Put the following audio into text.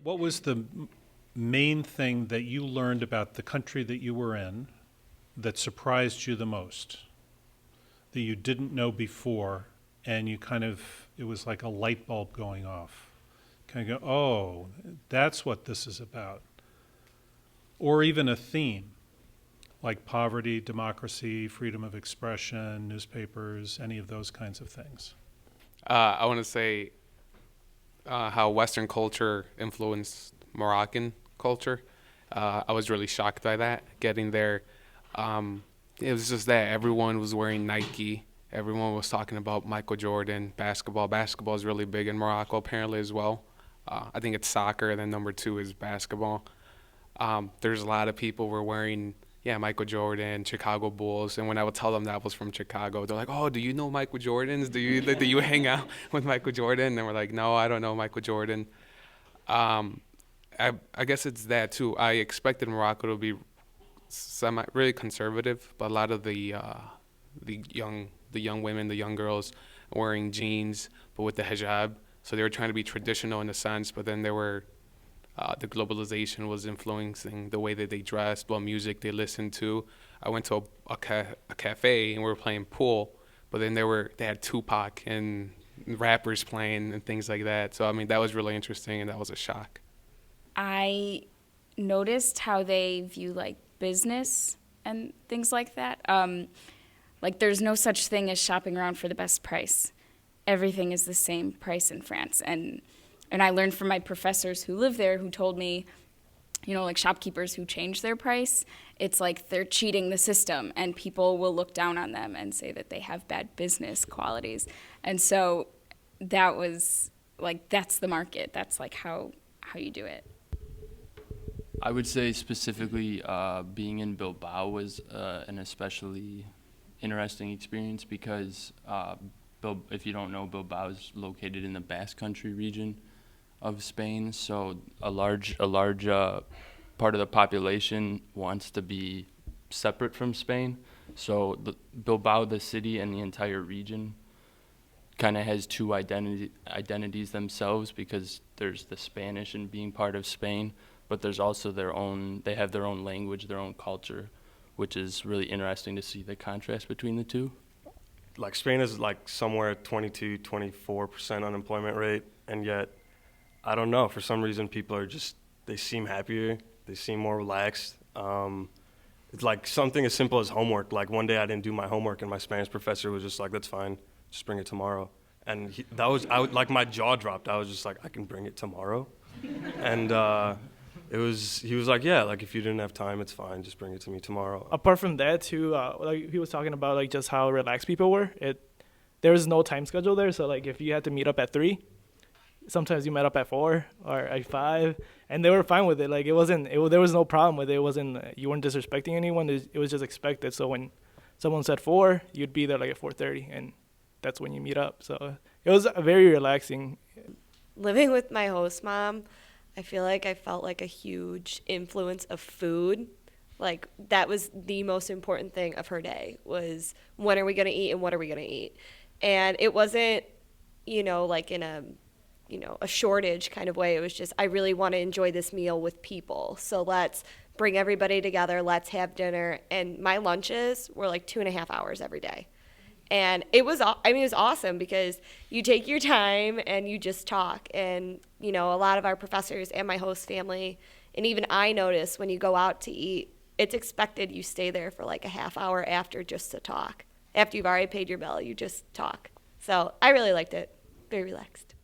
What was the main thing that you learned about the country that you were in that surprised you the most, that you didn't know before, and you kind of, it was like a light bulb going off? Kind of go, oh, that's what this is about. Or even a theme, like poverty, democracy, freedom of expression, newspapers, any of those kinds of things. I want to say how Western culture influenced Moroccan culture. I was really shocked by that. Getting there, it was just that everyone was wearing Nike. Everyone was talking about Michael Jordan, basketball. Basketball is really big in Morocco apparently as well. I think it's soccer, and then number two is basketball. There's a lot of people were wearing, yeah, Michael Jordan, Chicago Bulls, and when I would tell them that I was from Chicago, they're like, "Oh, do you know Michael Jordans? Do you hang out with Michael Jordan?" And we're like, "No, I don't know Michael Jordan." Um, I guess it's that too. I expected Morocco to be really conservative, but a lot of the young women, the young girls, wearing jeans, but with the hijab. So they were trying to be traditional in a sense, but then the globalization was influencing the way that they dressed, what music they listened to. I went to a cafe and we were playing pool, but then they had Tupac and rappers playing and things like that. So I mean that was really interesting and that was a shock. I noticed how they view like business and things like that. Like there's no such thing as shopping around for the best price. Everything is the same price in France, and I learned from my professors who live there who told me, like shopkeepers who change their price, it's like they're cheating the system and people will look down on them and say that they have bad business qualities. And so that was like, that's the market. That's like how you do it. I would say specifically being in Bilbao was an especially interesting experience because if you don't know, Bilbao is located in the Basque Country region of Spain. So a large part of the population wants to be separate from Spain. So Bilbao, the city, and the entire region kind of has two identities themselves because there's the Spanish and being part of Spain, but there's also they have their own language, their own culture, which is really interesting to see the contrast between the two. Like Spain is like somewhere 22, 24% unemployment rate, and yet, I don't know, for some reason people they seem happier, they seem more relaxed. It's like something as simple as homework. Like one day I didn't do my homework and my Spanish professor was just like, "That's fine, just bring it tomorrow." And like my jaw dropped. I was just like, "I can bring it tomorrow?" And he was like, "Yeah, like if you didn't have time, it's fine. Just bring it to me tomorrow." Apart from that, too, like he was talking about, like just how relaxed people were. There was no time schedule there, so like if you had to meet up at 3, sometimes you met up at 4 or at 5, and they were fine with it. Like there was no problem with it. It wasn't you weren't disrespecting anyone. It was just expected. So when someone said 4, you'd be there like at 4:30, and that's when you meet up. So it was very relaxing. Living with my host mom, I feel like I felt like a huge influence of food. Like that was the most important thing of her day was when are we going to eat and what are we going to eat? And it wasn't, like in a shortage kind of way. It was just, I really want to enjoy this meal with people. So let's bring everybody together. Let's have dinner. And my lunches were like 2.5 hours every day. And it was awesome because you take your time and you just talk. And, a lot of our professors and my host family, and even I notice when you go out to eat, it's expected you stay there for like a half hour after just to talk. After you've already paid your bill, you just talk. So I really liked it. Very relaxed.